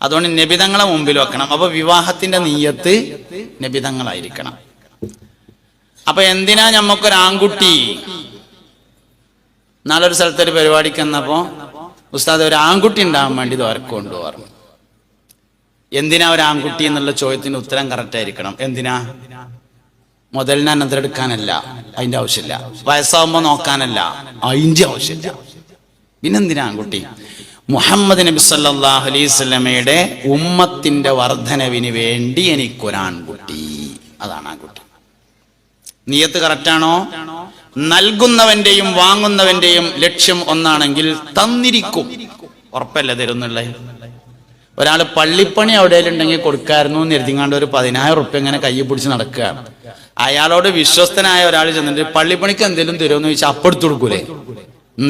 അതുകൊണ്ട് നബിതങ്ങളെ മുമ്പിൽ വെക്കണം. അപ്പൊ വിവാഹത്തിന്റെ നിയ്യത്ത് നബിതങ്ങളായിരിക്കണം. അപ്പൊ എന്തിനാ ഞമ്മക്കൊരു ആൺകുട്ടി? നാളെ ഒരു സ്ഥലത്തൊരു പരിപാടിക്ക് വന്നപ്പോ ഉസ്താദ് ഒരു ആൺകുട്ടി ഉണ്ടാകാൻ വേണ്ടി ദോരക്കൊണ്ട് പറഞ്ഞു. എന്തിനാ ഒരു ആൺകുട്ടി എന്നുള്ള ചോദ്യത്തിന് ഉത്തരം കറക്റ്റ് ആയിരിക്കണം. എന്തിനാ? മുതലിനെ അനന്തരെടുക്കാനല്ല, അതിന്റെ ആവശ്യമില്ല. വയസ്സാവുമ്പോ നോക്കാനല്ല, അതിന്റെ ആവശ്യമില്ല. പിന്നെന്തിനാ ആൺകുട്ടി? മുഹമ്മദ് നബി സല്ലല്ലാഹു അലൈഹി വസല്ലമയുടെ ഉമ്മത്തിന്റെ വർധനവിന് വേണ്ടി എനിക്കൊരാൺകുട്ടി. അതാണ് ആൺകുട്ടി. നിയത്ത് കറക്റ്റാണോ? നൽകുന്നവന്റെയും വാങ്ങുന്നവന്റെയും ലക്ഷ്യം ഒന്നാണെങ്കിൽ തന്നിരിക്കും. ഉറപ്പല്ല തരുന്നുള്ള. ഒരാൾ പള്ളിപ്പണി എവിടെയുണ്ടെങ്കിൽ കൊടുക്കായിരുന്നു എന്ന് എഴുതിങ്ങാണ്ട് ഒരു 10,000 റുപ്യ ഇങ്ങനെ കയ്യിൽ പിടിച്ച് നടക്കുകയാണ്. അയാളോട് വിശ്വസ്തനായ ഒരാൾ ചെന്നിട്ട് പള്ളിപ്പണിക്ക് എന്തെങ്കിലും തരുമെന്ന് ചോദിച്ചാൽ അപ്പെടുത്തു കൊടുക്കൂലേ?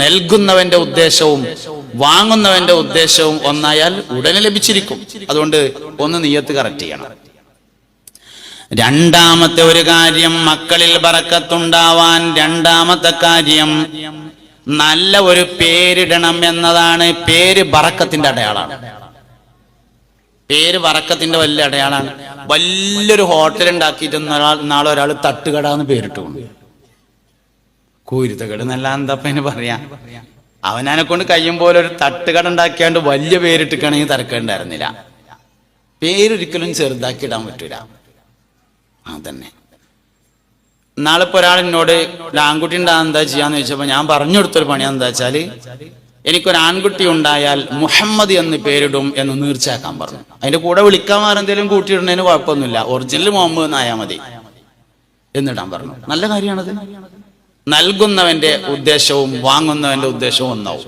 നൽകുന്നവന്റെ ഉദ്ദേശവും വാങ്ങുന്നവന്റെ ഉദ്ദേശവും ഒന്നായാൽ ഉടനെ ലഭിച്ചിരിക്കും. അതുകൊണ്ട് ഒന്ന് നിയ്യത്ത് കറക്റ്റ് ചെയ്യണം. രണ്ടാമത്തെ ഒരു കാര്യം, മക്കളിൽ ബറക്കത്തുണ്ടാവാൻ രണ്ടാമത്തെ കാര്യം നല്ല ഒരു പേരിടണം എന്നതാണ്. പേര് ബറക്കത്തിന്റെ അടയാളാണ്. പേര് ബറക്കത്തിന്റെ വലിയ അടയാളാണ്. വലിയൊരു ഹോട്ടൽ ഉണ്ടാക്കിയിട്ട് നാളെ ഒരാൾ തട്ടുകട എന്ന് പേരിട്ടുകൊണ്ട് കൂരുത്തകട് എന്നല്ല എന്താപ്പന് പറയാ. അവനെ കൊണ്ട് കഴിയും പോലെ ഒരു തട്ടുകട ഉണ്ടാക്കിയാണ്ട് വലിയ പേരിട്ടിക്കണെങ്കിൽ തിരക്കേണ്ടായിരുന്നില്ല. പേരൊരിക്കലും ചെറുതാക്കി ഇടാൻ പറ്റൂല. അതന്നെ. നാളിപ്പോ ഒരാൾ എന്നോട് ഒരു ആൺകുട്ടി ഉണ്ടാകാൻ എന്താ ചെയ്യാന്ന് ചോദിച്ചപ്പോ ഞാൻ പറഞ്ഞു കൊടുത്തൊരു പണി എന്താ വെച്ചാല്, എനിക്കൊരു ആൺകുട്ടി ഉണ്ടായാൽ മുഹമ്മദ് എന്ന് പേരിടും എന്ന് നീർച്ചയാക്കാൻ പറഞ്ഞു. അതിന്റെ കൂടെ വിളിക്കാൻ വേറെ എന്തെങ്കിലും കൂട്ടിയിടുന്നതിന് കുഴപ്പമൊന്നുമില്ല. ഒറിജിനൽ മുഹമ്മദ് എന്നായാൽ മതി എന്നിടാൻ പറഞ്ഞു. നല്ല കാര്യമാണത്. നൽകുന്നവന്റെ ഉദ്ദേശവും വാങ്ങുന്നവന്റെ ഉദ്ദേശവും ഒന്നാവും.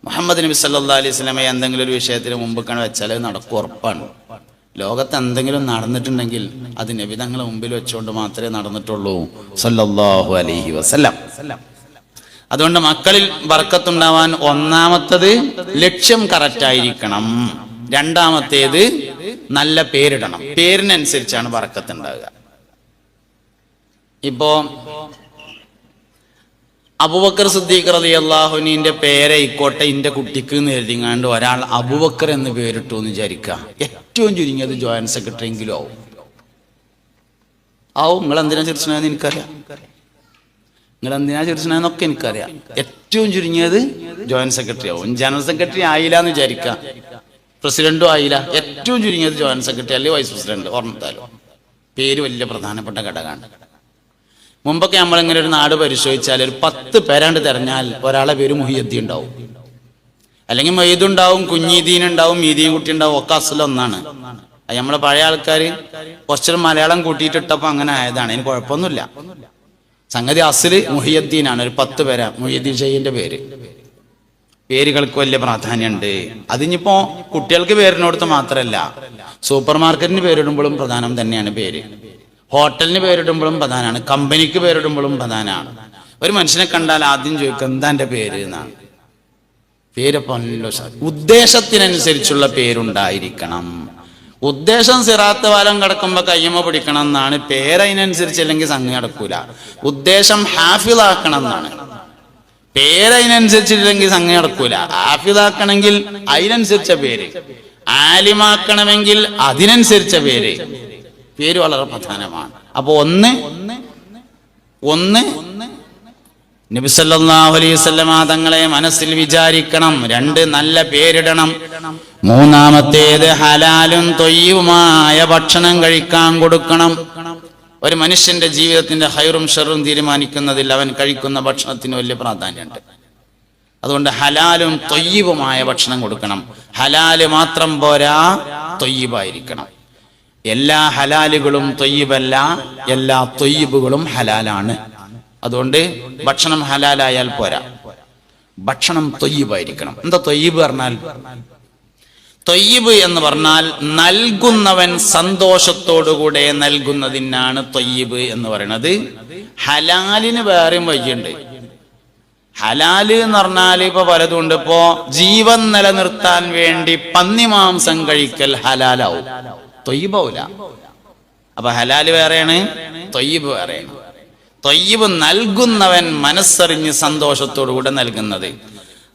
മുഹമ്മദ് നബി സല്ലല്ലാഹു അലൈഹി വസല്ലമയെ എന്തെങ്കിലും ഒരു വിഷയത്തിന് മുമ്പ് വെച്ചാൽ നടക്കും, ഉറപ്പാണ്. ലോകത്ത് എന്തെങ്കിലും നടന്നിട്ടുണ്ടെങ്കിൽ അത് നബി തങ്ങളെ മുമ്പിൽ വെച്ചുകൊണ്ട് മാത്രമേ നടന്നിട്ടുള്ളൂ സല്ലല്ലാഹു അലൈഹി വസല്ലം. അതുകൊണ്ട് മക്കളിൽ ബർക്കത്തുണ്ടാവാൻ ഒന്നാമത്തത് ലക്ഷ്യം കറക്റ്റ് ആയിരിക്കണം. രണ്ടാമത്തേത് നല്ല പേരിടണം. പേരിനനുസരിച്ചാണ് ബർക്കത്ത് ഉണ്ടാവുക. ഇപ്പോ അബൂബക്കർ സിദ്ദീഖ് റളിയല്ലാഹു അൻഹുവിന്റെ പേരെ ഇക്കോട്ടെ ഇന്റെ കുട്ടിക്ക് എന്ന് എഴുതിങ്ങാണ്ട് ഒരാൾ അബൂബക്കർ എന്ന് പേരിട്ടു എന്ന് വിചാരിക്കുക. ഏറ്റവും ചുരുങ്ങിയത് ജോയിന്റ് സെക്രട്ടറി എങ്കിലും ആവും. നിങ്ങൾ എന്തിനാ ചിരിച്ചതെന്ന് എനിക്കറിയാം. നിങ്ങൾ എന്തിനാ ചിരിച്ചതെന്നൊക്കെ എനിക്കറിയാം. ഏറ്റവും ചുരുങ്ങിയത് ജോയിന്റ് സെക്രട്ടറി ആവും. ജനറൽ സെക്രട്ടറി ആയില്ല എന്ന് വിചാരിക്കുക, പ്രസിഡന്റും ആയില്ല. ഏറ്റവും ചുരുങ്ങിയത് ജോയിന്റ് സെക്രട്ടറി അല്ലെങ്കിൽ വൈസ് പ്രസിഡന്റ്. ഓർമ്മത്താലോ, പേര് വലിയ പ്രധാനപ്പെട്ട ഘടകമാണ്. മുമ്പൊക്കെ നമ്മളിങ്ങനെ ഒരു നാട് പരിശോധിച്ചാൽ ഒരു 10 പേരാണ്ട് തെരഞ്ഞാൽ ഒരാളെ പേര് മുഹിയുദ്ദീൻ ഉണ്ടാവും, അല്ലെങ്കിൽ മൊയ്തുണ്ടാവും, കുഞ്ഞീദീൻ ഉണ്ടാവും, മീദീൻ കുട്ടി ഉണ്ടാവും. ഒക്കെ അസലൊന്നാണ്. അത് നമ്മളെ പഴയ ആൾക്കാർ കുറച്ചൊരു മലയാളം കൂട്ടിയിട്ടിട്ടപ്പോൾ അങ്ങനെ ആയതാണ്. അതിന് കുഴപ്പമൊന്നുമില്ല. സംഗതി അസല് മുഹിയുദ്ദീനാണ്. ഒരു 10 പേരാ മുഹിയുദ്ദീൻ ഷെയ്ഖിന്റെ പേര്. പേരുകൾക്ക് വലിയ പ്രാധാന്യമുണ്ട്. അതിനിപ്പോ കുട്ടികൾക്ക് പേരിനോടത്ത് മാത്രമല്ല, സൂപ്പർ മാർക്കറ്റിന് പേരിടുമ്പോഴും പ്രധാനം തന്നെയാണ് പേര്. ഹോട്ടലിന് പേരിടുമ്പോഴും പ്രധാനമാണ്. കമ്പനിക്ക് പേരിടുമ്പോഴും പ്രധാനമാണ്. ഒരു മനുഷ്യനെ കണ്ടാൽ ആദ്യം ചോദിക്കുക എന്താ എൻ്റെ പേര് എന്നാണ്. പേരപ്പല്ലോ ഉദ്ദേശത്തിനനുസരിച്ചുള്ള പേരുണ്ടായിരിക്കണം. ഉദ്ദേശം സിറാത്ത് വാലം കിടക്കുമ്പോ കയ്യമ്മ പിടിക്കണം എന്നാണ്. പേരതിനനുസരിച്ചല്ലെങ്കിൽ സംഗതി നടക്കൂല. ഉദ്ദേശം ഹാഫിളാക്കണം എന്നാണ്. പേരതിനനുസരിച്ചില്ലെങ്കിൽ സംഗതി നടക്കൂല. ഹാഫിളാക്കണമെങ്കിൽ അതിനനുസരിച്ച പേര്, ആലിമാക്കണമെങ്കിൽ അതിനനുസരിച്ച പേര്. പേര് വളരെ പ്രധാനമാണ്. അപ്പൊ ഒന്ന് നബി സല്ലല്ലാഹു അലൈഹി വസല്ലം തങ്ങളെ മനസ്സിൽ വിചാരിക്കണം. 2 നല്ല പേരിടണം. മൂന്നാമത്തേത് ഹലാലും ത്വയ്യിബുമായ ഭക്ഷണം കഴിക്കാൻ കൊടുക്കണം. ഒരു മനുഷ്യന്റെ ജീവിതത്തിന്റെ ഹൈറും ഷറും തീരുമാനിക്കുന്നതിൽ അവൻ കഴിക്കുന്ന ഭക്ഷണത്തിന് വലിയ പ്രാധാന്യമുണ്ട്. അതുകൊണ്ട് ഹലാലും ത്വയ്യിബുമായ ഭക്ഷണം കൊടുക്കണം. ഹലാല് മാത്രം പോരാ, ത്വയ്യിബായിരിക്കണം. എല്ലാ ഹലാലുകളും ത്വയ്യിബല്ല, എല്ലാ ത്വയ്യിബുകളും ഹലാലാണ്. അതുകൊണ്ട് ഭക്ഷണം ഹലാലായാൽ പോരാ, ഭക്ഷണം ത്വയ്യിബായിരിക്കണം. എന്താ ത്വയ്യിബ് പറഞ്ഞാൽ? ത്വയ്യിബ് എന്ന് പറഞ്ഞാൽ നൽകുന്നവൻ സന്തോഷത്തോടുകൂടെ നൽകുന്നതിനാണ് ത്വയ്യിബ് എന്ന് പറയുന്നത്. ഹലാലിന് വേറെയും വഴിയുണ്ട്. ഹലാല് എന്ന് പറഞ്ഞാൽ ഇപ്പൊ പലതുണ്ട്. ഇപ്പോ ജീവൻ നിലനിർത്താൻ വേണ്ടി പന്നിമാംസം കഴിക്കൽ ഹലാലാവും, ത്വയ്യിബാവൂല. അപ്പൊ ഹലാല് വേറെയാണ്, ത്വയ്യിബ് വേറെയാണ്. ത്വയ്യിബ് നൽകുന്നവൻ മനസ്സറിഞ്ഞ് സന്തോഷത്തോടുകൂടെ നൽകുന്നത്.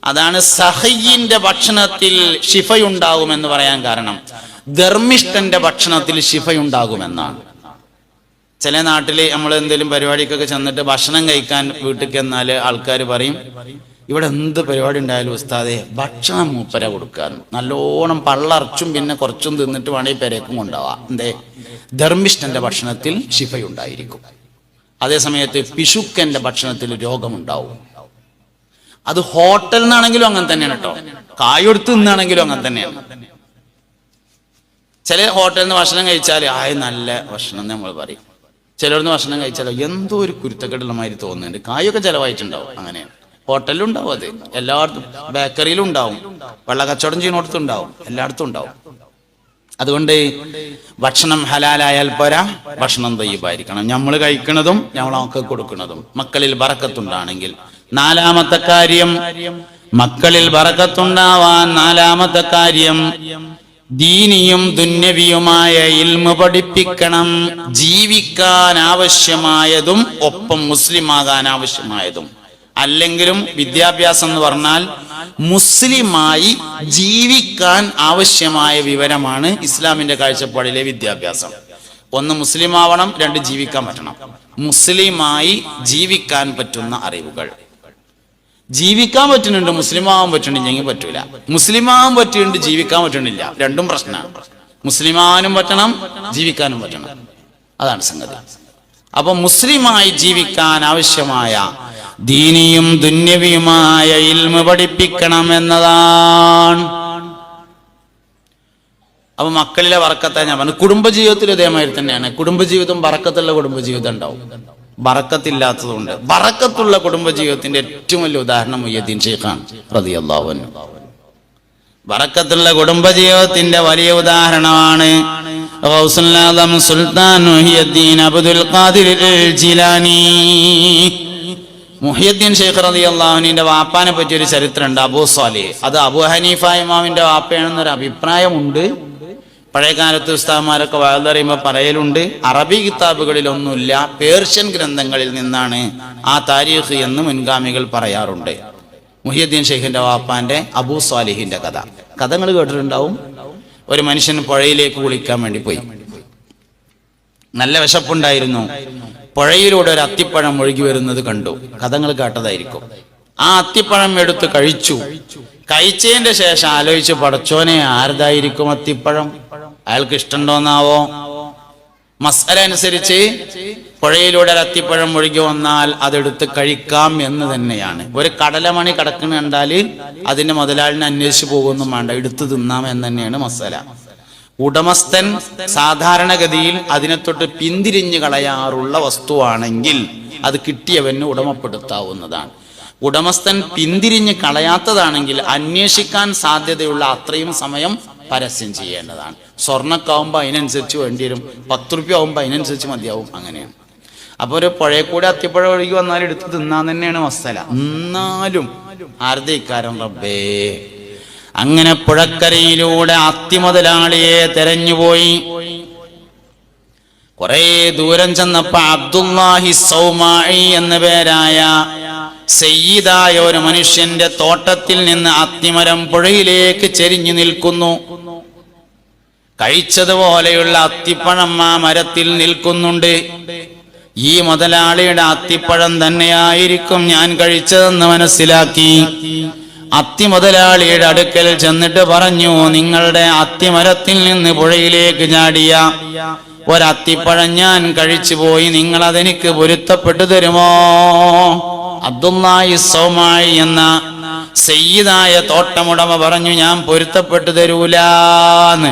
അതാണ് സഹയ്യിന്റെ ഭക്ഷണത്തിൽ ശിഫയുണ്ടാകുമെന്ന് പറയാൻ കാരണം. ധർമ്മിഷ്ഠന്റെ ഭക്ഷണത്തിൽ ശിഫയുണ്ടാകുമെന്നാണ്. ചില നാട്ടില് നമ്മൾ എന്തെങ്കിലും പരിപാടിക്കൊക്കെ ചെന്നിട്ട് ഭക്ഷണം കഴിക്കാൻ വീട്ടിൽ ചെന്നാൽ ആൾക്കാർ പറയും, ഇവിടെ എന്ത് പരിപാടി ഉണ്ടായാലും ഉസ്താദെ ഭക്ഷണം മൂപ്പര കൊടുക്കാൻ, നല്ലോണം പള്ളറച്ചും പിന്നെ കുറച്ചും തിന്നിട്ട് വേണമെങ്കിൽ പെരേക്കും കൊണ്ടുപോവാം. എന്തേ? ധർമ്മിഷ്ഠന്റെ ഭക്ഷണത്തിൽ ശിഫയുണ്ടായിരിക്കും. അതേ സമയത്ത് പിശുക്കന്റെ ഭക്ഷണത്തിൽ രോഗമുണ്ടാവും. അത് ഹോട്ടലിൽ നിന്നാണെങ്കിലും അങ്ങനെ തന്നെയാണ് കേട്ടോ, കായൊടുത്ത് നിന്നാണെങ്കിലും അങ്ങനെ തന്നെയാണ്. ചില ഹോട്ടലിൽ നിന്ന് ഭക്ഷണം കഴിച്ചാൽ നല്ല ഭക്ഷണം നമ്മൾ പറയും. ചിലർന്ന് ഭക്ഷണം കഴിച്ചാലോ എന്തോ ഒരു കുരുത്തക്കെട്ടുള്ള മാതിരി തോന്നുന്നുണ്ട്. കായൊക്കെ ചിലവായിട്ടുണ്ടാവും. അങ്ങനെയാണ്. ഹോട്ടലിലും ഉണ്ടാവും, അത് എല്ലായിടത്തും, ബേക്കറിയിലും ഉണ്ടാവും, വെള്ള കച്ചവടം ചെയ്യുന്നിടത്തും ഉണ്ടാവും, എല്ലായിടത്തും ഉണ്ടാവും. അതുകൊണ്ട് ഭക്ഷണം ഹലാലായാൽ പോരാ, ഭക്ഷണം തയ്യിബായിരിക്കണം. നമ്മൾ കഴിക്കുന്നതും നമ്മളൊക്കെ കൊടുക്കുന്നതും മക്കളിൽ ബറക്കത്തുണ്ടാണെങ്കിൽ. നാലാമത്തെ കാര്യം, മക്കളിൽ ബറക്കത്തുണ്ടാവാൻ നാലാമത്തെ കാര്യം, ദീനിയും ദുന്യവിയുമായ ഇൽമു പഠിപ്പിക്കണം. ജീവിക്കാൻ ആവശ്യമായതും ഒപ്പം മുസ്ലിമാകാൻ ആവശ്യമായതും. അല്ലെങ്കിലും വിദ്യാഭ്യാസം എന്ന് പറഞ്ഞാൽ മുസ്ലിമായി ജീവിക്കാൻ ആവശ്യമായ വിവരമാണ് ഇസ്ലാമിന്റെ കാഴ്ചപ്പാടിലെ വിദ്യാഭ്യാസം. ഒന്ന് മുസ്ലിമാവണം, രണ്ട് ജീവിക്കാൻ പറ്റണം. മുസ്ലിമായി ജീവിക്കാൻ പറ്റുന്ന അറിവുകൾ. ജീവിക്കാൻ പറ്റുന്നുണ്ട്, മുസ്ലിമാവാൻ പറ്റണില്ലെങ്കിൽ പറ്റൂല. മുസ്ലിമാവാൻ പറ്റുന്നുണ്ട്, ജീവിക്കാൻ പറ്റണില്ല, രണ്ടും പ്രശ്നമാണ്. മുസ്ലിമാവാനും പറ്റണം, ജീവിക്കാനും പറ്റണം. അതാണ് സംഗതി. അപ്പൊ മുസ്ലിമായി ജീവിക്കാൻ ആവശ്യമായ ദീനിയും ദുന്യവിയുമായ ഇൽമു പഠിപ്പിക്കണം എന്നതാണ്. അപ്പൊ മക്കളിലെ ബറക്കത്തെ ഞാൻ പറഞ്ഞു. കുടുംബജീവിതത്തിൽ ഇതേമാതിരി തന്നെയാണ്. കുടുംബജീവിതം ബറക്കത്തുള്ള കുടുംബജീവിതം ഉണ്ടാവും, ബറക്കത്തില്ലാത്തതുണ്ട്. ബറക്കത്തുള്ള കുടുംബജീവിതത്തിന്റെ ഏറ്റവും വലിയ ഉദാഹരണം മുഹ്യിദ്ദീൻ ശൈഖാണ് റളിയല്ലാഹു അൻഹു. ബറക്കത്തുള്ള കുടുംബജീവിതത്തിന്റെ വലിയ ഉദാഹരണമാണ് ഗൗസുൽ ആദം സുൽത്താൻ മുഹ്യിദ്ദീൻ അബ്ദുൽ ഖാദിർ ജിലാനി. മുഹ്യിദ്ദീൻ ശൈഖ് റളിയല്ലാഹു അൻഹുവിന്റെ വാപ്പാനെ പറ്റി ഒരു ചരിത്രമുണ്ട്, അബൂ സ്വാലിഹ്. അത് അബൂ ഹനീഫ ഇമാമിന്റെ വാപ്പയാണെന്നൊരു അഭിപ്രായമുണ്ട്. പഴയകാലത്ത് ഉസ്താദ്മാരൊക്കെ വഅദ് പറയുമ്പോൾ പറയലുണ്ട്, അറബി കിതാബുകളിലൊന്നുമില്ല, പേർഷ്യൻ ഗ്രന്ഥങ്ങളിൽ നിന്നാണ് ആ താരീഖ് എന്ന് മുൻഗാമികൾ പറയാറുണ്ട്. മുഹ്യിദ്ദീൻ ശൈഖിന്റെ വാപ്പാന്റെ അബൂ സ്വാലിഹിന്റെ കഥ നിങ്ങൾ കേട്ടിട്ടുണ്ടാവും. ഒരു മനുഷ്യൻ പുഴയിലേക്ക് കുളിക്കാൻ വേണ്ടി പോയി. നല്ല വിശപ്പുണ്ടായിരുന്നു. പുഴയിലൂടെ ഒരു അത്തിപ്പഴം ഒഴുകി വരുന്നത് കണ്ടു. കഥകൾ കേട്ടതായിരിക്കും. ആ അത്തിപ്പഴം എടുത്ത് കഴിച്ചു. കഴിച്ചതിന്റെ ശേഷം ആലോചിച്ച്, പടച്ചോനെ ആരതായിരിക്കും അത്തിപ്പഴം, അയാൾക്ക് ഇഷ്ടമുണ്ടോന്നാവോ? മസ്അല അനുസരിച്ച് പുഴയിലൂടെ ഒരു അത്തിപ്പഴം ഒഴുകി വന്നാൽ അതെടുത്ത് കഴിക്കാം എന്ന് തന്നെയാണ്. ഒരു കടലമണി കിടക്കുന്ന കണ്ടാല് അതിന്റെ മുതലാളിനെ അന്വേഷിച്ച് പോകുമൊന്നും വേണ്ട, എടുത്തു തിന്നാം എന്ന് തന്നെയാണ് മസ്അല. ഉടമസ്ഥൻ സാധാരണഗതിയിൽ അതിനെ തൊട്ട് പിന്തിരിഞ്ഞു കളയാറുള്ള വസ്തുവാണെങ്കിൽ അത് കിട്ടിയവന് ഉടമപ്പെടുത്താവുന്നതാണ്. ഉടമസ്ഥൻ പിന്തിരിഞ്ഞ് കളയാത്തതാണെങ്കിൽ അന്വേഷിക്കാൻ സാധ്യതയുള്ള അത്രയും സമയം പരസ്യം ചെയ്യേണ്ടതാണ്. സ്വർണ്ണക്കാവുമ്പോൾ അതിനനുസരിച്ച് വേണ്ടി വരും, 10 റുപ്യ ആവുമ്പോൾ അതിനനുസരിച്ച് മതിയാവും. അങ്ങനെയാണ്. അപ്പൊ ഒരു പുഴയെ കൂടെ അത്തിപ്പഴം ഒഴുകി വന്നാൽ എടുത്ത് തിന്നാൻ തന്നെയാണ് മസ്സല. എന്നാലും ആരുടെ ഇക്കാരം റബ്ബേ. അങ്ങനെ പുഴക്കരയിലൂടെ അത്തി മുതലാളിയെ തെരഞ്ഞുപോയി. കുറെ ദൂരം ചെന്നപ്പോ അബ്ദുല്ലാഹി സൗമായി എന്ന പേരായ സയ്യിദായ ഒരു മനുഷ്യന്റെ തോട്ടത്തിൽ നിന്ന് അത്തിമരം പുഴയിലേക്ക് ചെരിഞ്ഞു നിൽക്കുന്നു. കഴിച്ചതുപോലെയുള്ള അത്തിപ്പഴം ആ മരത്തിൽ നിൽക്കുന്നുണ്ട്. ഈ മുതലാളിയുടെ അത്തിപ്പഴം തന്നെയായിരിക്കും ഞാൻ കഴിച്ചതെന്ന് മനസ്സിലാക്കി അത്തി മുതലാളിയുടെ അടുക്കൽ ചെന്നിട്ട് പറഞ്ഞു, നിങ്ങളുടെ അത്തിമരത്തിൽ നിന്ന് പുഴയിലേക്ക് ചാടിയ ഒരത്തിപ്പഴം ഞാൻ കഴിച്ചു പോയി, നിങ്ങൾ അതെനിക്ക് പൊരുത്തപ്പെട്ടു തരുമോ? അബ്ദുല്ലാഹി സൗമായി എന്ന സയ്യിദായ തോട്ടമുടമ പറഞ്ഞു, ഞാൻ പൊരുത്തപ്പെട്ടു തരൂലാന്ന്.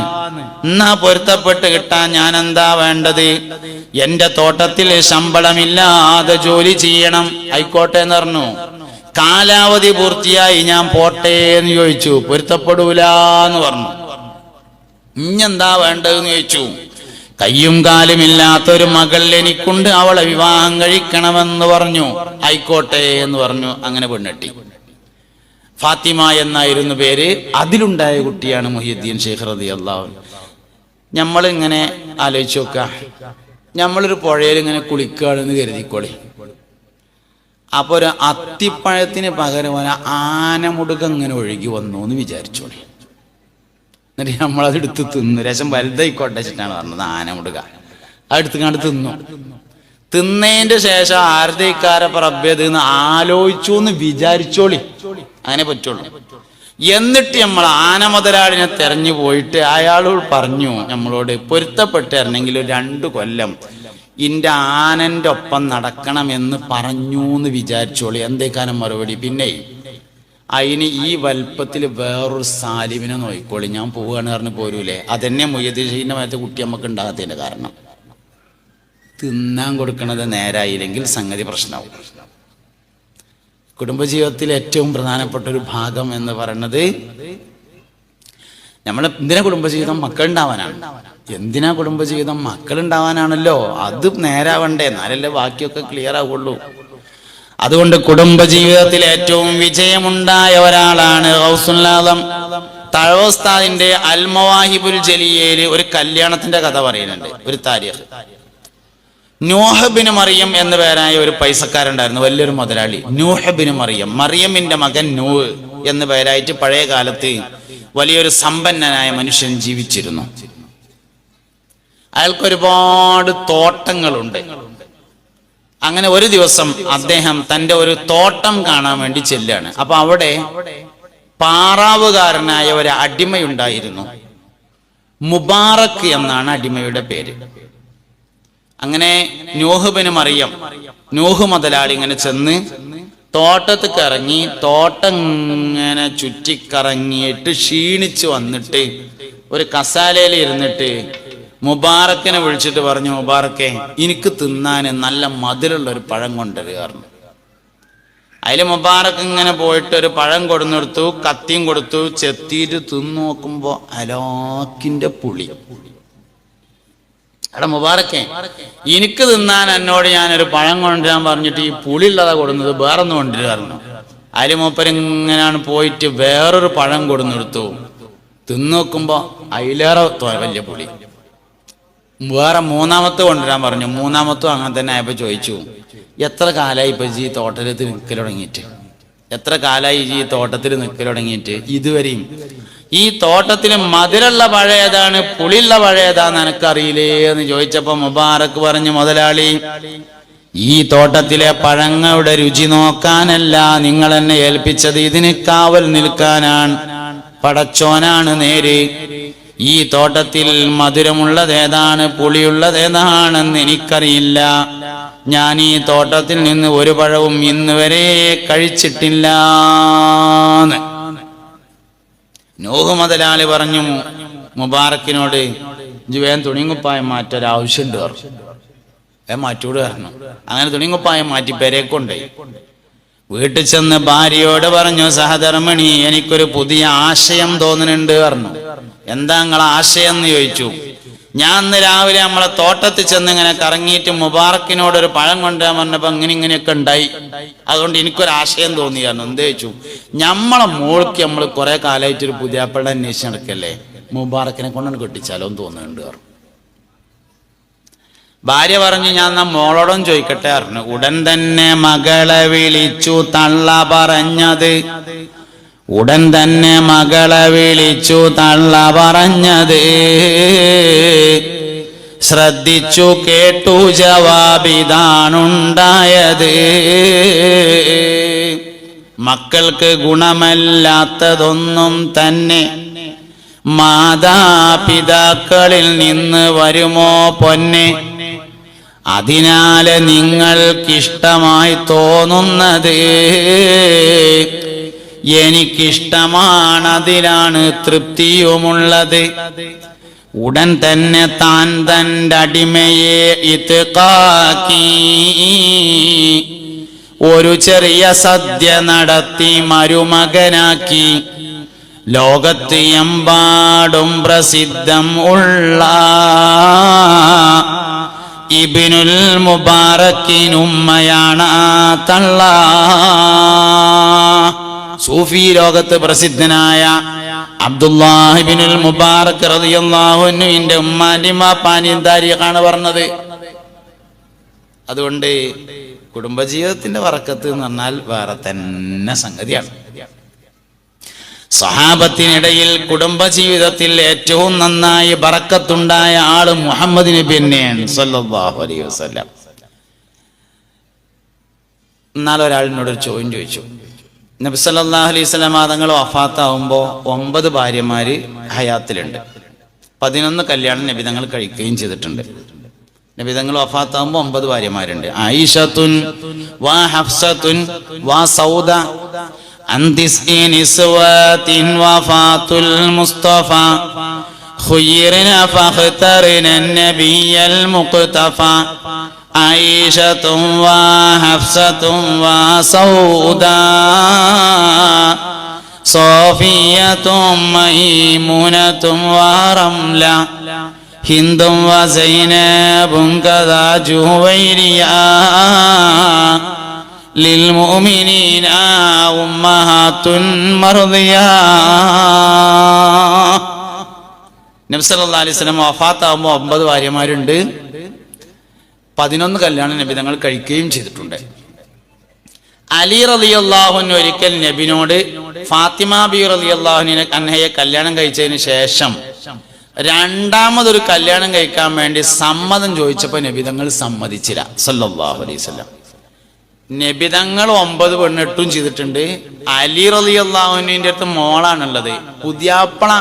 എന്നാ പൊരുത്തപ്പെട്ട് കിട്ടാൻ ഞാൻ എന്താ വേണ്ടത്? എന്റെ തോട്ടത്തിൽ ശമ്പളമില്ലാതെ ജോലി ചെയ്യണം. ആയിക്കോട്ടെ എന്ന് പറഞ്ഞു. കാലാവധി പൂർത്തിയായി, ഞാൻ പോട്ടെ എന്ന് ചോദിച്ചു. പൊരുത്തപ്പെടൂലെന്ന് പറഞ്ഞു. ഇഞ്ഞെന്താ വേണ്ടതെന്ന് ചോദിച്ചു. കയ്യും കാലുമില്ലാത്തൊരു മകൾ എനിക്കുണ്ട്, അവളെ വിവാഹം കഴിക്കണമെന്ന് പറഞ്ഞു. ആയിക്കോട്ടെ എന്ന് പറഞ്ഞു. അങ്ങനെ പെണ്ണെട്ടി. ഫാത്തിമ എന്നായിരുന്നു പേര്. അതിലുണ്ടായ കുട്ടിയാണ് മുഹ്യിദ്ദീൻ ശൈഖ് റളിയല്ലാഹു അൻഹു. നമ്മളിങ്ങനെ ആലോചിച്ച് നോക്കുക, നമ്മളൊരു പുഴയിൽ ഇങ്ങനെ കുളിക്കുകയാണെന്ന് കരുതിക്കോളി. അപ്പൊ ഒരു അത്തിപ്പഴത്തിന് പകരം ഒരു ആനമുടുക ഇങ്ങനെ ഒഴുകി വന്നു എന്ന് വിചാരിച്ചോളി. എന്നിട്ട് നമ്മളതെടുത്ത് തിന്നു. രസം വലുതായിക്കോട്ടെ വെച്ചിട്ടാണ് പറഞ്ഞത് ആനമുടുക. അതെടുത്ത് കണ്ട് തിന്നു. തിന്നതിന്റെ ശേഷം ആരുതേക്കാരപ്പ റബ്ബേത് എന്ന് ആലോചിച്ചു എന്ന് വിചാരിച്ചോളി. അങ്ങനെ പറ്റുള്ളൂ. എന്നിട്ട് നമ്മൾ ആന മുതലാളിനെ തെരഞ്ഞു പോയിട്ട് അയാളോട് പറഞ്ഞു, നമ്മളോട് പൊരുത്തപ്പെട്ടിരുന്നെങ്കിൽ 2 കൊല്ലം ഇന്റെ ആനന്റെ ഒപ്പം നടക്കണമെന്ന് പറഞ്ഞു എന്ന് വിചാരിച്ചോളി. എന്തേക്കാനും മറുപടി, പിന്നെ അതിന് ഈ വലുപ്പത്തിൽ വേറൊരു സാലിമിനെ നോക്കിക്കോളി, ഞാൻ പോവുകയാണ് പറഞ്ഞ് പോരൂലേ. അതെന്നെ മുയ്യദ്ദീന്റെ മറ്റേ കുട്ടി നമുക്ക് ഉണ്ടാകാത്തതിന്റെ കാരണം. തിന്നാൻ കൊടുക്കണത് നേരായില്ലെങ്കിൽ സംഗതി പ്രശ്നമാവും. കുടുംബജീവിതത്തിൽ ഏറ്റവും പ്രധാനപ്പെട്ട ഒരു ഭാഗം എന്ന് പറയുന്നത്, നമ്മൾ എന്തിനാ കുടുംബജീവിതം? മക്കളുണ്ടാവാനാണ്. എന്തിനാ കുടുംബജീവിതം? മക്കളുണ്ടാവാനാണല്ലോ. അത് നേരാവണ്ടേ, എന്നാലല്ലേ ബാക്കിയൊക്കെ ക്ലിയർ ആവുള്ളൂ. അതുകൊണ്ട് കുടുംബജീവിതത്തിൽ ഏറ്റവും വിജയമുണ്ടായ ഒരാളാണ് ഗൗസുൽ ആദം. തഴവോസ്താദിന്റെ അൽ മവാഹിബുൽ ജലിയയില് ഒരു കല്യാണത്തിന്റെ കഥ പറയുന്നുണ്ട്, ഒരു താരീഖ്. നൂഹ് ബിൻ മറിയം എന്ന പേരായ ഒരു പൈസക്കാരുണ്ടായിരുന്നു, വലിയൊരു മുതലാളി. നൂഹ് ബിൻ മറിയം, മറിയമിന്റെ മകൻ നൂഹ് എന്ന പേരായിട്ട് പഴയ കാലത്ത് വലിയൊരു സമ്പന്നനായ മനുഷ്യൻ ജീവിച്ചിരുന്നു. അയാൾക്ക് ഒരുപാട് തോട്ടങ്ങളുണ്ട്. അങ്ങനെ ഒരു ദിവസം അദ്ദേഹം തന്റെ ഒരു തോട്ടം കാണാൻ വേണ്ടി ചെല്ലുകയാണ്. അപ്പൊ അവിടെ പാറാവുകാരനായ ഒരു അടിമയുണ്ടായിരുന്നു. മുബാറക് എന്നാണ് അടിമയുടെ പേര്. അങ്ങനെ നൂഹ് ബിൻ മറിയം, നൂഹ് മുതലാളി ഇങ്ങനെ ചെന്ന് തോട്ടത്തേക്ക് ഇറങ്ങി, തോട്ടം ഇങ്ങനെ ചുറ്റിക്കറങ്ങിയിട്ട് ക്ഷീണിച്ച് വന്നിട്ട് ഒരു കസാലയിൽ ഇരുന്നിട്ട് മുബാറക്കിനെ വിളിച്ചിട്ട് പറഞ്ഞു, മുബാറക്കെ, എനിക്ക് തിന്നാൻ നല്ല മധുരമുള്ള ഒരു പഴം കൊണ്ടുവരിക. അതിൽ മുബാറക്ക് ഇങ്ങനെ പോയിട്ട് ഒരു പഴം കൊടുന്നെടുത്തു, കത്തിയും കൊടുത്തു. ചെത്തിയിട്ട് തിന്നു നോക്കുമ്പോ അലാക്കിന്റെ പുളി. എടാ മുബാറക്കെ, എനിക്ക് തിന്നാൻ എന്നോട് ഞാനൊരു പഴം കൊണ്ടുവരാൻ പറഞ്ഞിട്ട് ഈ പുളിയുള്ളതാ കൊടുന്നത്, വേറൊന്നും കൊണ്ടുവരുന്നു. അതിൽ മൂപ്പരിങ്ങനെയാണ് പോയിട്ട് വേറൊരു പഴം കൊടുന്നെടുത്തു. തിന്നു നോക്കുമ്പോ അതിലേറെ വലിയ പുളി. വേറെ 3ാമത്തെ കൊണ്ടുവരാൻ പറഞ്ഞു. 3ാമത്തും അങ്ങനെ തന്നെ ആയപ്പോ ചോദിച്ചു, എത്ര കാലമായി ഇപ്പൊ ഈ തോട്ടത്തിൽ നിൽക്കൽ തുടങ്ങിയിട്ട്? എത്ര കാലമായി ഈ തോട്ടത്തിൽ നിൽക്കൽ തുടങ്ങിയിട്ട്? ഇതുവരെയും ഈ തോട്ടത്തിൽ മധുരമുള്ള പഴം ഏതാണ്, പുളിയുള്ള പഴം ഏതാന്ന് എനക്കറിയില്ലേ എന്ന് ചോദിച്ചപ്പോ മുബാറക്ക് പറഞ്ഞു, മുതലാളി, ഈ തോട്ടത്തിലെ പഴങ്ങളുടെ രുചി നോക്കാനല്ല നിങ്ങൾ എന്നെ ഏൽപ്പിച്ചത്, ഇതിന് കാവൽ നിൽക്കാനാണ്. പടച്ചോനാണ് നേര്. ഈ തോട്ടത്തിൽ മധുരമുള്ളതേതാണ് പുളിയുള്ളതേതാണെന്ന് എനിക്കറിയില്ല. ഞാൻ ഈ തോട്ടത്തിൽ നിന്ന് ഒരു പഴവും ഇന്ന് വരെ കഴിച്ചിട്ടില്ല. നൂഹ് മുതലാളി പറഞ്ഞു മുബാറക്കിനോട്, വേഗം തുണിങ്കുപ്പായം മാറ്റൊരാവശ്യമുണ്ട് പറഞ്ഞു. മാറ്റൂട് പറഞ്ഞു. അങ്ങനെ തുണിങ്കുപ്പായം മാറ്റി പെരേക്കൊണ്ടായി. വീട്ടിൽ ചെന്ന് ഭാര്യയോട് പറഞ്ഞു, സഹധർമ്മിണി, എനിക്കൊരു പുതിയ ആശയം തോന്നുന്നുണ്ട് പറഞ്ഞു. എന്താ നിങ്ങളെ ആശയം എന്ന് ചോദിച്ചു. ഞാൻ ഇന്ന് രാവിലെ നമ്മളെ തോട്ടത്തിൽ ചെന്ന് ഇങ്ങനെ കറങ്ങിയിട്ട് മുബാറക്കിനോട് ഒരു പഴം കൊണ്ടുവരാൻ പറഞ്ഞപ്പോ ഇങ്ങനെയൊക്കെ ഉണ്ടായി. അതുകൊണ്ട് എനിക്കൊരാശയം തോന്നിയായിരുന്നു. എന്ത് ചോദിച്ചു. നമ്മളെ മോൾക്ക് നമ്മൾ കുറെ കാലമായിട്ടൊരു പുതിയാപ്പളുടെ അന്വേഷിച്ച് നടക്കല്ലേ, മുബാറക്കിനെ കൊണ്ടാണ് കെട്ടിച്ചാലോ എന്ന് തോന്നുന്നുണ്ട് പറഞ്ഞു. ഭാര്യ പറഞ്ഞു, ഞാൻ മോളോടും ചോദിക്കട്ടെ പറഞ്ഞു. ഉടൻ തന്നെ മകളെ വിളിച്ചു തള്ള പറഞ്ഞത്. ഉടൻ തന്നെ മകളെ വിളിച്ചു തള്ള പറഞ്ഞത്. ശ്രദ്ധിച്ചു കേട്ടു ജവാബിതാണുണ്ടായത്. മക്കൾക്ക് ഗുണമല്ലാത്തതൊന്നും തന്നെ മാതാപിതാക്കളിൽ നിന്ന് വരുമോ പൊന്നെ? അതിനാൽ നിങ്ങൾക്കിഷ്ടമായി തോന്നുന്നത് എനിക്കിഷ്ടമാണ്, തൃപ്തിയുമുള്ളത്. ഉടൻ തന്നെ താൻ തന്റെ അടിമയെ ഇത്ഖാക്കി ഒരു ചെറിയ സദ്യ നടത്തി മരുമകനാക്കി. ലോകത്ത് എമ്പാടും പ്രസിദ്ധം ഉള്ള ഇബ്നുൽ മുബാറക്കിനുമ്മയാണ് തള്ള. സൂഫി ലോകത്ത് പ്രസിദ്ധനായ അബ്ദുല്ലാഹി ഇബ്നുൽ മുബാറക് റളിയല്ലാഹു അൻഹുവിന്റെ ഉമ്മാന്റെയും വാപ്പാന്റെയും താരീഖാണ് പറഞ്ഞത്. അതുകൊണ്ട് കുടുംബജീവിതത്തിന്റെ ബറക്കത്ത് എന്ന് പറഞ്ഞാൽ വേറെ തന്നെ സംഗതിയാണ്. സഹാബത്തിനിടയിൽ കുടുംബജീവിതത്തിൽ ഏറ്റവും നന്നായി ബറക്കത്തുണ്ടായ ആള് മുഹമ്മദ് നബി തന്നെയാണ് സല്ലല്ലാഹു അലൈഹി വസല്ലം. എന്നാൽ ഒരാളിനോടൊരു ചോദ്യം ചോദിച്ചു. നബി സല്ലല്ലാഹു അലൈഹി വസല്ലം തങ്ങൾ വഫാത്താവുമ്പോ 9 ഭാര്യമാര് ഹയാത്തിലുണ്ട്, 11 കല്യാണം നബി തങ്ങൾ കഴിക്കുകയും ചെയ്തിട്ടുണ്ട്. നബി തങ്ങൾ വഫാത്താവുമ്പോ 9 ഭാര്യമാരുണ്ട്. ആയിഷത്തുൻ വാ ഹഫ്സത്തുൻ വാ സൗദ അന്തിസ്ഇൻ ഇസ്വാതിൻ വഫാത്തുൽ മുസ്തഫ ഖുയ്യിറന ഫഖ്തറന നബിയൽ മുഖ്തഫ ആയിഷത്തുൻ വാ ഹഫ്സത്തുൻ വാ സൗദ സോഫിയത്തും മൈമുനത്തും വാ റംല ഹിന്ദും വാ സൈനബും കദാ ജുവൈരിയ ലിൽമുഅ്മിനീന ഉമ്മഹാത്തുൻ മർദിയ. നബി സല്ലല്ലാഹു അലൈഹി വസല്ലം വഫാത്താവുമ്പോൾ 9 ഭാര്യമാരുണ്ട്, 11 കല്യാണം നബി തങ്ങൾ കഴിക്കുകയും ചെയ്തിട്ടുണ്ട്. അലി റളിയല്ലാഹു അൻഹു ഒരിക്കൽ നബിനോട് ഫാത്തിമ ബി റളിയല്ലാഹു അൻഹയെ കല്യാണം കഴിച്ചതിന് ശേഷം രണ്ടാമതൊരു കല്യാണം കഴിക്കാൻ വേണ്ടി സമ്മതം ചോദിച്ചപ്പോൾ നബി തങ്ങൾ സമ്മതിച്ചില്ല സല്ലല്ലാഹു അലൈഹി വസല്ലം. നബി തങ്ങൾ 9 പെണ്ണിട്ടും ചെയ്തിട്ടുണ്ട്. അലി റളിയല്ലാഹു അൻഹുവിന്റെ അടുത്ത് മോളാണുള്ളത്. പുതിയാപ്പള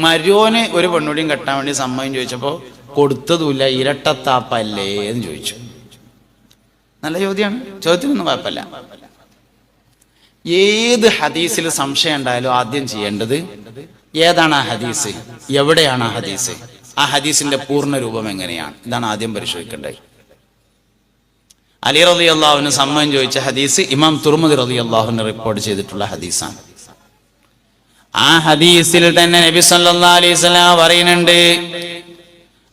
മരുവന് ഒരു പെണ്ണുകൂടിയും കെട്ടാൻ വേണ്ടി സമ്മതം ചോദിച്ചപ്പോൾ കൊടുത്തതുമില്ല. ഇരട്ടത്താപ്പല്ലേ എന്ന് ചോദിച്ചു. നല്ല ചോദ്യമാണ്, ചോദ്യത്തിനൊന്നും കുഴപ്പമില്ല. ഏത് ഹദീസിൽ സംശയം ഉണ്ടായാലും ആദ്യം ചെയ്യേണ്ടത് ഏതാണ് ആ ഹദീസ്, എവിടെയാണ് ആ ഹദീസ്, ആ ഹദീസിന്റെ പൂർണ്ണ രൂപം എങ്ങനെയാണ്, ഇതാണ് ആദ്യം പരിശോധിക്കേണ്ടത്. അലി റളിയല്ലാഹുവിന് സമ്മതം ചോദിച്ച ഹദീസ് ഇമാം തുർമുദി റളിയല്ലാഹുവിന് റിപ്പോർട്ട് ചെയ്തിട്ടുള്ള ഹദീസാണ്. ആ ഹദീസിൽ തന്നെ നബി സല്ലല്ലാഹു അലൈഹി വസല്ലം പറയുന്നുണ്ട്,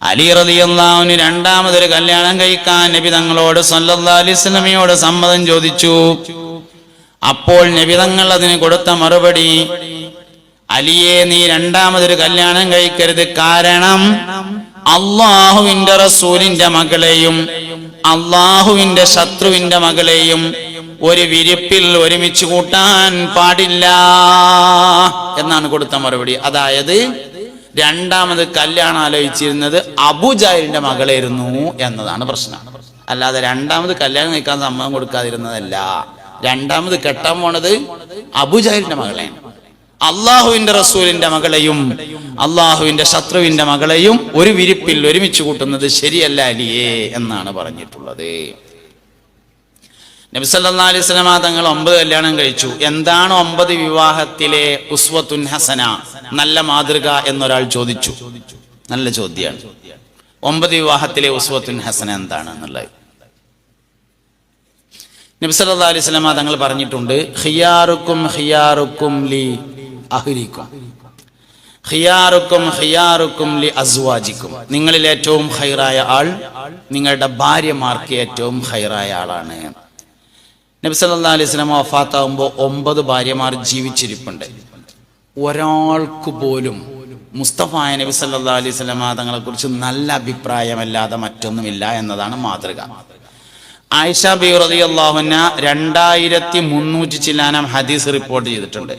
അലി റളിയല്ലാഹുവിന് രണ്ടാമതൊരു കല്യാണം കഴിക്കാൻ നബി തങ്ങളോട് സല്ലല്ലാഹു അലൈഹി വസല്ലമയോട് സമ്മതം ചോദിച്ചു. അപ്പോൾ നബി തങ്ങൾ അതിന് കൊടുത്ത മറുപടി, അലിയെ നീ രണ്ടാമതൊരു കല്യാണം കഴിക്കരുത്, കാരണം അള്ളാഹുവിന്റെ റസൂലിന്റെ മകളെയും അള്ളാഹുവിന്റെ ശത്രുവിന്റെ മകളെയും ഒരു വിരിപ്പിൽ ഒരുമിച്ച് കൂട്ടാൻ പാടില്ല എന്നാണ് കൊടുത്ത മറുപടി. അതായത് രണ്ടാമത് കല്യാണം ആലോചിച്ചിരുന്നത് അബൂജഹലിന്റെ മകളായിരുന്നു എന്നതാണ് പ്രശ്നം. അല്ലാതെ രണ്ടാമത് കല്യാണം കഴിക്കാൻ സമ്മതം കൊടുക്കാതിരുന്നതല്ല. രണ്ടാമത് കെട്ടാൻ പോണത് അബൂജഹലിന്റെ മകളെയാണ്. അള്ളാഹുവിന്റെ റസൂലിന്റെ മകളെയും അള്ളാഹുവിന്റെ ശത്രുവിന്റെ മകളെയും ഒരു വിരിപ്പിൽ ഒരുമിച്ച് കൂട്ടുന്നത് ശരിയല്ല അലിയേ എന്നാണ് പറഞ്ഞിട്ടുള്ളത്. നബി സല്ലല്ലാഹു അലൈഹി വസല്ലം തങ്ങൾ 9 കല്യാണം കഴിച്ചു. എന്താണ് 9 വിവാഹത്തിലെ ഉസ്വത്തുൻ ഹസന, നല്ല മാതൃക എന്നൊരാൾ ചോദിച്ചു. നല്ല ചോദ്യമാണ്. 9 വിവാഹത്തിലെ ഉസ്വത്തുൻ ഹസന എന്താണ് എന്നുള്ളത് നബി സല്ലല്ലാഹു അലൈഹി വസല്ലം തങ്ങൾ പറഞ്ഞിട്ടുണ്ട്. ഖിയാറുക്കും ഖിയാറുക്കും ലി അഹ്ലിക്കും ഖിയാറുക്കും ഖിയാറുക്കും ലി അസ്വാജിക്കും. നിങ്ങളിൽ ഏറ്റവും ഖൈറായ ആൾ നിങ്ങളുടെ ഭാര്യമാർക്ക് ഏറ്റവും ഖൈറായ ആളാണ്. നബി സല്ലല്ലാഹു അലൈഹി വസല്ലം വഫാത്താവുമ്പോൾ 9 ഭാര്യമാർ ജീവിച്ചിരിപ്പുണ്ട്. ഒരാൾക്ക് പോലും മുസ്തഫായ നബി സല്ലല്ലാഹു അലൈഹി വസല്ലം തങ്ങളെ കുറിച്ച് നല്ല അഭിപ്രായമല്ലാതെ മറ്റൊന്നുമില്ല എന്നതാണ് മാതൃക. ആയിഷ ബി റളിയല്ലാഹു അൻഹ 2300 ചില്ലാനം ഹദീസ് റിപ്പോർട്ട് ചെയ്തിട്ടുണ്ട്.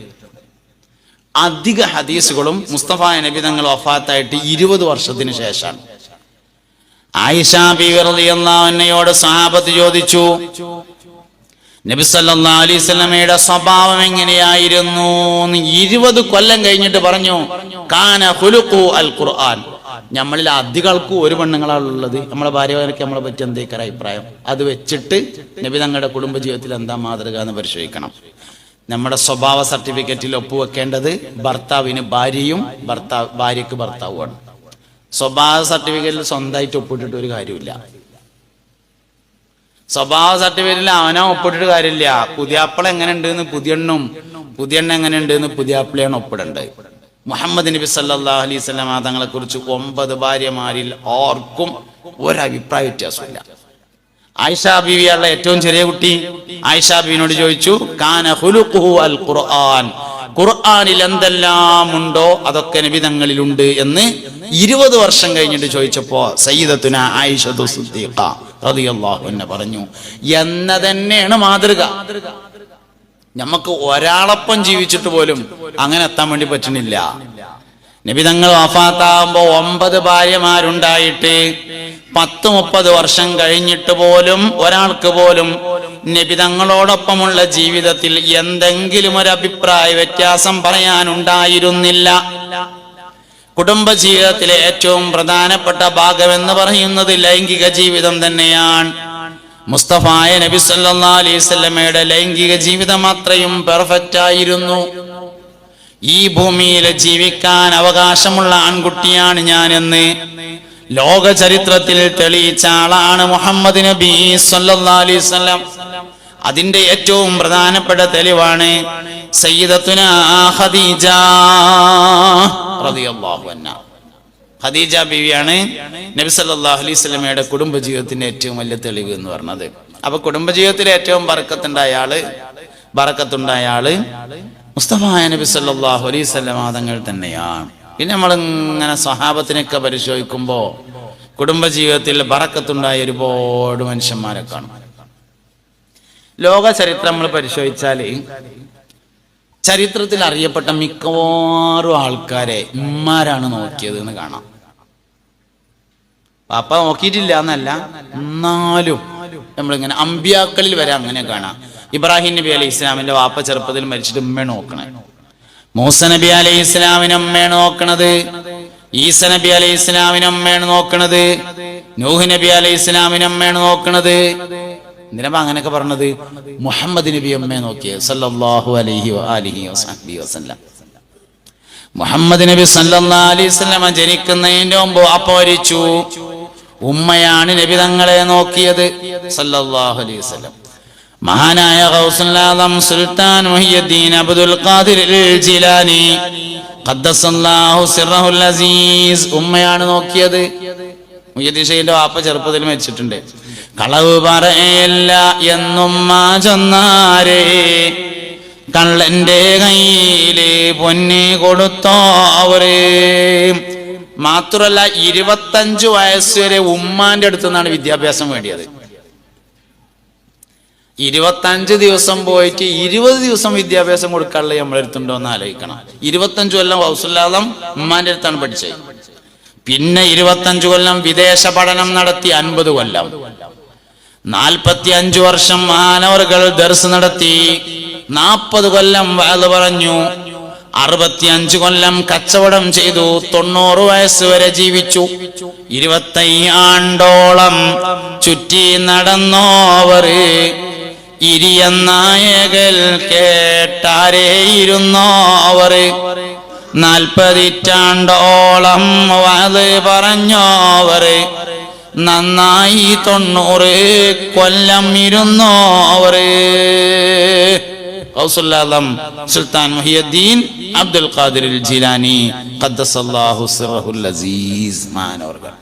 അധിക ഹദീസുകളും മുസ്തഫായ നബി തങ്ങൾ വഫാത്തായിട്ട് 20 വർഷത്തിന് ശേഷമാണ്. ആയിഷ ബി റളിയല്ലാഹു അൻഹയോട് സഹാബത്ത് ചോദിച്ചു, നബി സല്ലല്ലാഹു അലൈഹി വസല്ലമയുടെ സ്വഭാവം എങ്ങനെയായിരുന്നു? 20 കൊല്ലം കഴിഞ്ഞിട്ട് പറഞ്ഞു, കാന ഖുലുഖു അൽ ഖുർആൻ. നമ്മളിൽ അധികൾക്ക് ഒരു പെണ്ണുങ്ങളാണുള്ളത്. നമ്മളെ ഭാര്യമാർക്ക് നമ്മളെ പറ്റി എന്തേക്കാര അഭിപ്രായം, അത് വെച്ചിട്ട് നബി തങ്ങളുടെ കുടുംബജീവിതത്തിൽ എന്താ മാതൃക എന്ന് പരിശോധിക്കണം. നമ്മുടെ സ്വഭാവ സർട്ടിഫിക്കറ്റിൽ ഒപ്പുവെക്കേണ്ടത് ഭർത്താവിന് ഭാര്യയും ഭാര്യയ്ക്ക് ഭർത്താവുമാണ്. സ്വഭാവ സർട്ടിഫിക്കറ്റിൽ സ്വന്തമായിട്ട് ഒപ്പിട്ടിട്ട് ഒരു കാര്യമില്ല. സ്വഭാവ സർട്ടിഫിക്കറ്റിൽ അവനോ ഒപ്പിട്ടിട്ട് കാര്യമില്ല. പുതിയാപ്പിള എങ്ങനെ ഉണ്ടെന്ന് പുതിയെണ്ണും പുതിയെണ്ണ എങ്ങനെ ഉണ്ടെന്ന് പുതിയാപ്പിളയാണ് ഒപ്പിടേണ്ടത്. മുഹമ്മദ് നബി സല്ലല്ലാഹു അലൈഹി വസല്ലം തങ്ങളെ കുറിച്ച് 9 ഭാര്യമാരിൽ ആർക്കും ഒരഭിപ്രായ വ്യത്യാസമില്ല. ആയിഷ ബീവിയുള്ള ഏറ്റവും ചെറിയ കുട്ടി ആയിഷ ബീവിനോട് ചോദിച്ചു, കാന ഖുലുഖുഹു അൽ ഖുർആൻ. ഖുർആനിൽ എന്തെല്ലാം ഉണ്ടോ അതൊക്കെ നബി തങ്ങളിലുണ്ട് എന്ന് 20 വർഷം കഴിഞ്ഞിട്ട് ചോദിച്ചപ്പോ സയ്യിദത്തുന ആയിഷത്തു സിദ്ദീഖ റളിയല്ലാഹു അൻഹ പറഞ്ഞു. എന്ന തന്നെയാണ് മാതൃക. നമുക്ക് ഒരാളൊപ്പം ജീവിച്ചിട്ട് പോലും അങ്ങനെ എത്താൻ വേണ്ടി പറ്റുന്നില്ല. നബി തങ്ങൾ വഫാത്താകുമ്പോ 9 ഭാര്യമാരുണ്ടായിട്ട് 10-30 വർഷം കഴിഞ്ഞിട്ട് പോലും ഒരാൾക്ക് പോലും നബി തങ്ങളോടൊപ്പമുള്ള ജീവിതത്തിൽ എന്തെങ്കിലും ഒരു അഭിപ്രായ വ്യത്യാസം പറയാനുണ്ടായിരുന്നില്ല. കുടുംബജീവിതത്തിലെ ഏറ്റവും പ്രധാനപ്പെട്ട ഭാഗം എന്ന് പറയുന്നത് ലൈംഗിക ജീവിതം തന്നെയാണ്. മുസ്തഫായ നബി സല്ലല്ലാഹു അലൈഹി വസല്ലമയുടെ ലൈംഗിക ജീവിതം അത്രയും പെർഫെക്റ്റ് ആയിരുന്നു. ഈ ഭൂമിയിൽ ജീവിക്കാൻ അവകാശമുള്ള ആൺകുട്ടിയാണ് ഞാനെന്ന് ലോക ചരിത്രത്തിൽ തെളിയിച്ച ആളാണ് മുഹമ്മദ് നബി സല്ലല്ലാഹു അലൈഹി വസല്ലം. അതിന്റെ ഏറ്റവും പ്രധാനപ്പെട്ട തെളിവാണ് സയ്യിദത്തുന ഖദീജ റളിയല്ലാഹു അൻഹ. ഖദീജ ബീവിയാണ് നബി സല്ലല്ലാഹു അലൈഹി വസല്ലമയുടെ കുടുംബജീവിതത്തിന്റെ ഏറ്റവും വലിയ തെളിവ് എന്ന് പറഞ്ഞത്. അപ്പൊ കുടുംബജീവിതത്തിലെ ഏറ്റവും ബറക്കത്തുണ്ടായ ആള് മുസ്തഫായ നബി സല്ലല്ലാഹു അലൈഹി വസല്ലം തങ്ങൾ തന്നെയാണ്. പിന്നെ നമ്മളിങ്ങനെ സ്വഹാബത്തിനൊക്കെ പരിശോധിക്കുമ്പോൾ കുടുംബജീവിതത്തിൽ ബറക്കത്തുണ്ടായ ഒരുപാട് മനുഷ്യന്മാരെ കാണും. ലോക ചരിത്രം നമ്മൾ പരിശോധിച്ചാൽ ചരിത്രത്തിൽ അറിയപ്പെട്ട മിക്കവാറും ആൾക്കാരെ ഉമ്മാരാണ് നോക്കിയത് എന്ന് കാണാം. പാപ്പ നോക്കിയിട്ടില്ല എന്നല്ല, എന്നാലും നമ്മളിങ്ങനെ അമ്പിയാക്കളിൽ വരെ അങ്ങനെ കാണാം. ഇബ്രാഹിം നബി അലൈഹി ഇസ്ലാമിന്റെ വാപ്പ ചെറുപ്പത്തിൽ മരിച്ചിട്ട് ഉമ്മയാണ് നോക്കണേ. മൂസ നബി അലൈഹി ഇസ്ലാമിന് ഉമ്മയാണ് നോക്കണത്. ഈസ നബി അലൈഹി ഇസ്ലാമിന് ഉമ്മയാണ് നോക്കണത്. നൂഹ് നബി അലൈഹി ഇസ്ലാമിന് ഉമ്മയാണ് നോക്കണത്. എന്തിനാ അങ്ങനെയൊക്കെ പറഞ്ഞത്? മുഹമ്മദ് നബി ഉമ്മയെ നോക്കിയത് സല്ലല്ലാഹു അലൈഹി വആലിഹി വസല്ലം. മുഹമ്മദ് നബി സല്ലല്ലാഹു അലൈഹി വസല്ലം ജനിക്കുന്നതിന്റെ മുമ്പ് വാപ്പ മരിച്ചു. ഉമ്മയാണ് നബി തങ്ങളെ നോക്കിയത് സല്ലല്ലാഹു അലൈഹി വസല്ലം. മഹാനായ ഗൗസുൽ ആദം സുൽത്താൻ മുഹിയുദ്ദീൻ അബ്ദുൽ ഖാദിർ ജിലാനി ഖദ്ദസല്ലാഹു സിർറഹുൽ അസീസ് ഉമ്മയാണ് നോക്കിയത്. മുഹിയുദ്ദീൻ ഷെയ്ഖിന്റെ വാപ്പ ചെറുപ്പത്തിൽ മരിച്ചിട്ടുണ്ട്. കളവ് പറയല്ല എന്നുമ്മ ചൊന്നാരേ, കള്ളന്റെ കയ്യില് പൊന്ന് കൊടുത്തോവര്. മാത്രല്ല 25 വയസ്സ് വരെ ഉമ്മാന്റെ അടുത്ത് നിന്നാണ് വിദ്യാഭ്യാസം വേണ്ടിയത്. 25 ദിവസം പോയിട്ട് 20 ദിവസം വിദ്യാഭ്യാസം കൊടുക്കാനുള്ള നമ്മളെ അടുത്തുണ്ടോ എന്ന് ആലോചിക്കണം. 25 കൊല്ലം ഗൗസുൽ ആദം ഉമ്മാന്റെ അടുത്താണ് പഠിച്ചത്. പിന്നെ 25 കൊല്ലം വിദേശ പഠനം നടത്തി 50 കൊല്ലം. 45 വർഷം മഹാനവറുകൾ ദർസ് നടത്തി. 40 കൊല്ലം വഅദ് പറഞ്ഞു. 65 കൊല്ലം കച്ചവടം ചെയ്തു. 90 വയസ്സ് വരെ ജീവിച്ചു. 25 ആണ്ടോളം ചുറ്റി നടന്നോവർ. ഇരിയനായകൽ കേട്ടാരേയിരുന്നോവർ. 40 ഇറ്റാണ്ടോളം വഅദ് പറഞ്ഞോവർ. നന്നായി 90 കൊല്ലം ഇരുന്നോവർ. ഗൗസുൽ ആദം സുൽത്താൻ മുഹിയുദ്ദീൻ അബ്ദുൽ ഖാദിർ ജിലാനി ഖദ്ദസല്ലാഹു സിർറഹുൽ അസീസ് മഹാനവർകൾ.